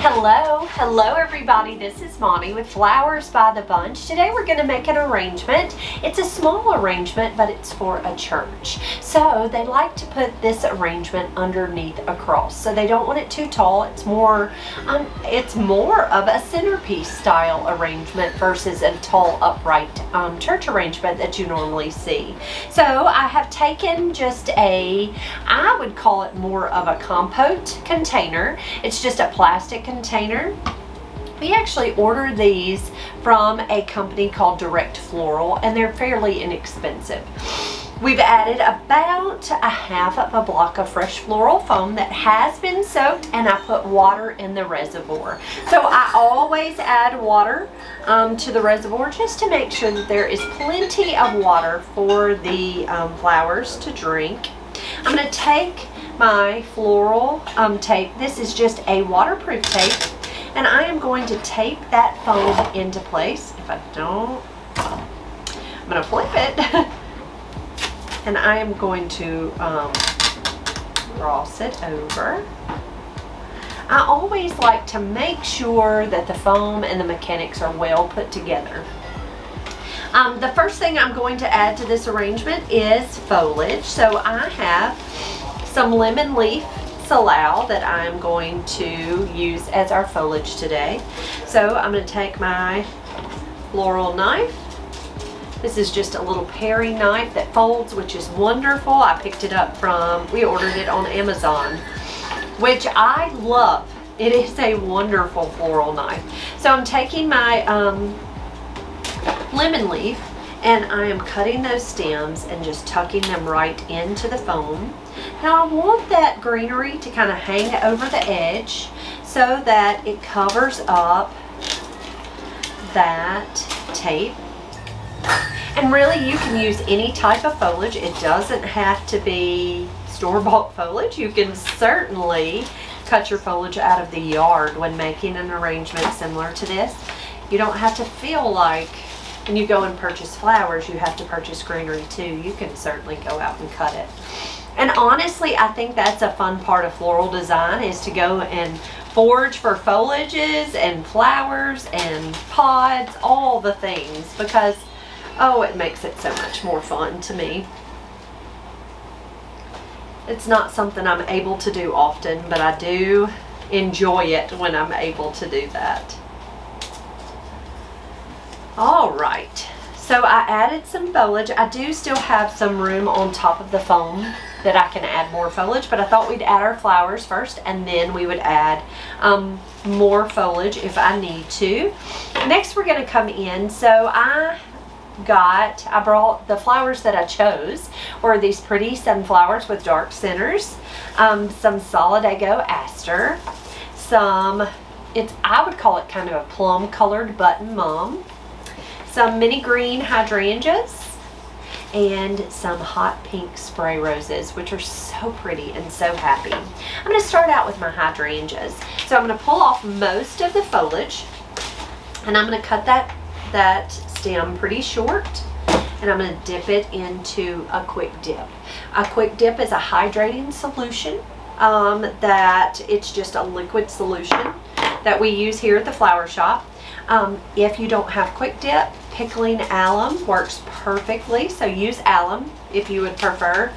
Hello everybody, this is Monty with Flowers by the Bunch. Today we're going to make an arrangement. It's a small arrangement, but it's for a church. So they like to put this arrangement underneath a cross. So they don't want it too tall. It's more of a centerpiece style arrangement versus a tall upright church arrangement that you normally see. So I have taken just I would call it more of a compote container. It's just a plastic container. We actually order these from a company called Floral, and they're fairly inexpensive. We've added about a half of a block of fresh floral foam that has been soaked, and I put water in the reservoir. So I always add water to the reservoir just to make sure that there is plenty of water for the flowers to drink. I'm going to take my floral tape. This is just a waterproof tape, and I am going to tape that foam into place. If I don't, I'm going to flip it. And I am going to cross it over. I always like to make sure that the foam and the mechanics are well put together. The first thing I'm going to add to this arrangement is foliage. So I have some lemon leaf salal that I'm going to use as our foliage today. So I'm going to take my floral knife. This is just a little paring knife that folds, which is wonderful. I picked it up we ordered it on Amazon, which I love. It is a wonderful floral knife. So I'm taking my lemon leaf, and I am cutting those stems and just tucking them right into the foam. Now I want that greenery to kind of hang over the edge so that it covers up that tape. And really, you can use any type of foliage. It doesn't have to be store-bought foliage. You can certainly cut your foliage out of the yard when making an arrangement similar to this. You don't have to feel like when you go and purchase flowers, you have to purchase greenery too. You can certainly go out and cut it. And honestly, I think that's a fun part of floral design, is to go and forage for foliages and flowers and pods, all the things, because it makes it so much more fun to me. It's not something I'm able to do often, but I do enjoy it when I'm able to do that. All right, so I added some foliage. I do still have some room on top of the foam that I can add more foliage, but I thought we'd add our flowers first, and then we would add more foliage if I need to. Next, we're going to come in. So I brought the flowers that I chose were these pretty sunflowers with dark centers, some Solidago aster, I would call it kind of a plum colored button mum, some mini green hydrangeas, and some hot pink spray roses, which are so pretty and so happy. I'm going to start out with my hydrangeas. So I'm going to pull off most of the foliage, and I'm going to cut that stem pretty short, and I'm going to dip it into a quick dip. A quick dip is a hydrating solution that it's just a liquid solution that we use here at the flower shop. If you don't have quick dip, pickling alum works perfectly, so use alum if you would prefer.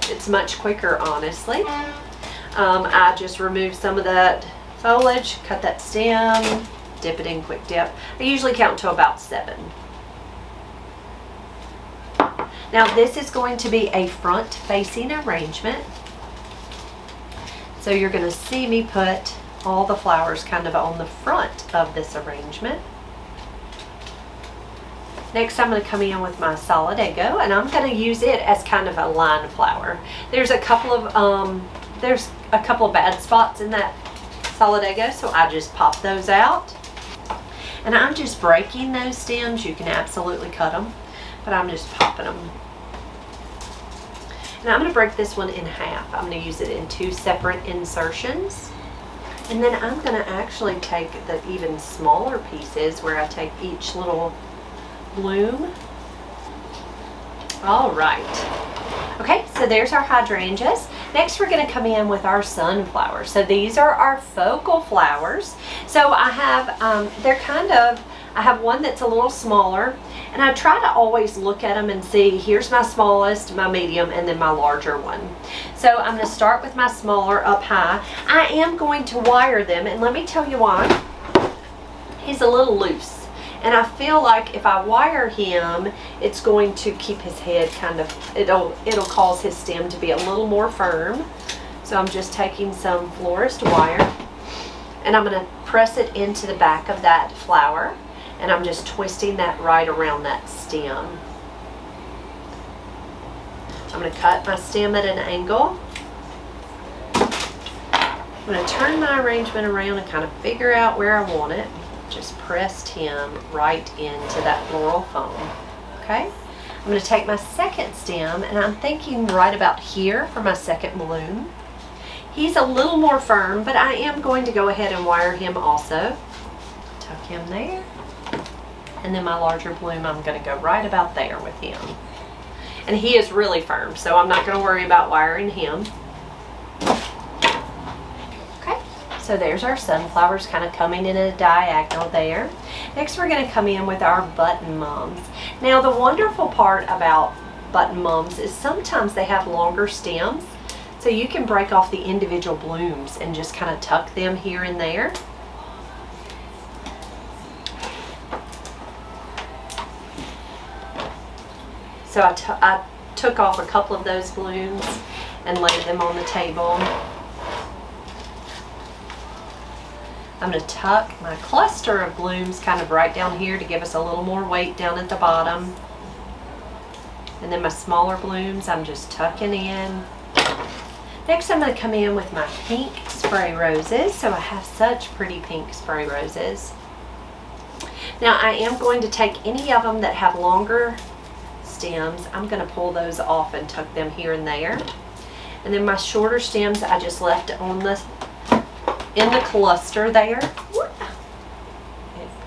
It's much quicker, honestly. I just remove some of that foliage, cut that stem, dip it in quick dip. I usually count to about 7. Now this is going to be a front facing arrangement. So you're going to see me put all the flowers kind of on the front of this arrangement. Next, I'm going to come in with my Solidago, and I'm going to use it as kind of a line flower. There's a couple of bad spots in that Solidago, so I just pop those out. And I'm just breaking those stems. You can absolutely cut them, but I'm just popping them. And I'm going to break this one in half. I'm going to use it in 2 separate insertions. And then I'm going to actually take the even smaller pieces where I take each little bloom. All right. Okay, so there's our hydrangeas. Next we're going to come in with our sunflowers. So these are our focal flowers. So I have, I have one that's a little smaller, and I try to always look at them and see, here's my smallest, my medium, and then my larger one. So I'm going to start with my smaller up high. I am going to wire them, and let me tell you why. He's a little loose, and I feel like if I wire him, it's going to keep his head kind of, it'll cause his stem to be a little more firm. So I'm just taking some florist wire, and I'm going to press it into the back of that flower. And I'm just twisting that right around that stem. I'm going to cut my stem at an angle. I'm going to turn my arrangement around and kind of figure out where I want it. Just pressed him right into that floral foam. Okay? I'm going to take my second stem, and I'm thinking right about here for my second bloom. He's a little more firm, but I am going to go ahead and wire him also. Tuck him there. And then my larger bloom, I'm going to go right about there with him. And he is really firm, so I'm not going to worry about wiring him. Okay, so there's our sunflowers kind of coming in a diagonal there. Next we're going to come in with our button mums. Now the wonderful part about button mums is sometimes they have longer stems, so you can break off the individual blooms and just kind of tuck them here and there. So I took off a couple of those blooms and laid them on the table. I'm going to tuck my cluster of blooms kind of right down here to give us a little more weight down at the bottom. And then my smaller blooms I'm just tucking in. Next I'm going to come in with my pink spray roses. So I have such pretty pink spray roses. Now I am going to take any of them that have longer stems, I'm going to pull those off and tuck them here and there. And then my shorter stems I just left on in the cluster there. It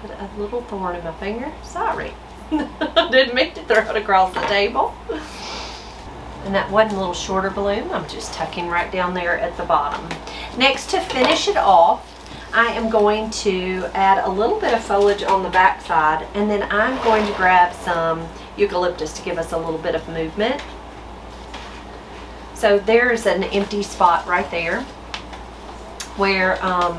put a little thorn in my finger. Sorry. Didn't mean to throw it across the table. And that one little shorter bloom I'm just tucking right down there at the bottom. Next, to finish it off, I am going to add a little bit of foliage on the back side, and then I'm going to grab some eucalyptus to give us a little bit of movement. So there's an empty spot right there where I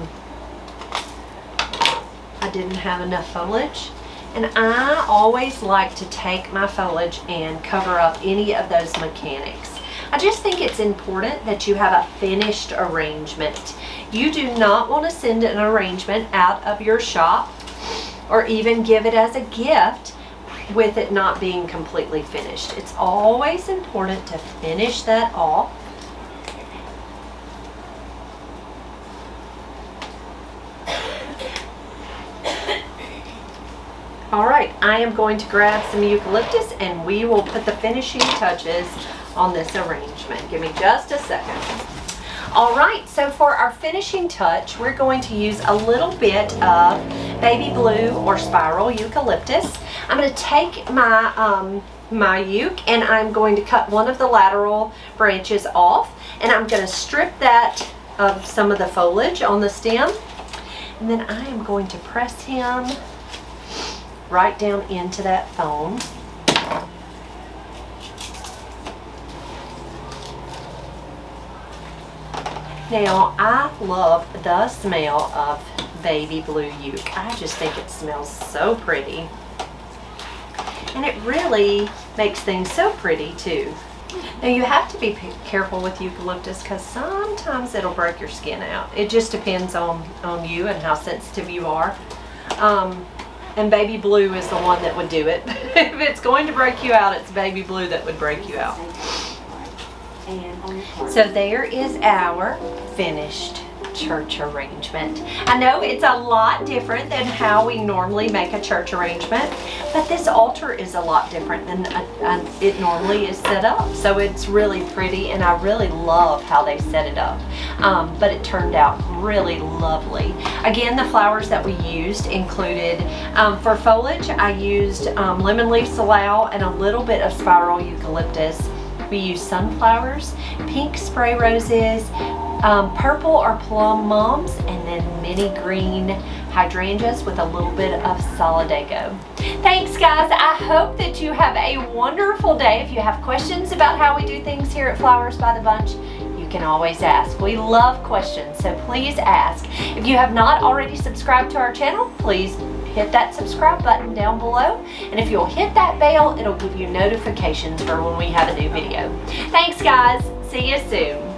didn't have enough foliage, and I always like to take my foliage and cover up any of those mechanics. I just think it's important that you have a finished arrangement. You do not want to send an arrangement out of your shop or even give it as a gift with it not being completely finished. It's always important to finish that off. All right, I am going to grab some eucalyptus and we will put the finishing touches on this arrangement. Give me just a second. All right, so for our finishing touch, we're going to use a little bit of baby blue or spiral eucalyptus. I'm going to take my my euc and I'm going to cut one of the lateral branches off, and I'm going to strip that of some of the foliage on the stem, and then I am going to press him right down into that foam. Now, I love the smell of baby blue euc. I just think it smells so pretty. And it really makes things so pretty too. Now, you have to be careful with eucalyptus because sometimes it'll break your skin out. It just depends on you and how sensitive you are. And baby blue is the one that would do it. If it's going to break you out, it's baby blue that would break you out. So there is our finished church arrangement. I know it's a lot different than how we normally make a church arrangement, but this altar is a lot different than it normally is set up. So it's really pretty, and I really love how they set it up. But it turned out really lovely. Again, the flowers that we used included, for foliage, I used lemon leaf salal and a little bit of spiral eucalyptus. We use sunflowers, pink spray roses, purple or plum mums, and then mini green hydrangeas with a little bit of solidago. Thanks guys, I hope that you have a wonderful day. If you have questions about how we do things here at Flowers by the Bunch, you can always ask. We love questions, so please ask. If you have not already subscribed to our channel, please hit that subscribe button down below, and if you'll hit that bell, it'll give you notifications for when we have a new video. Thanks guys, see you soon.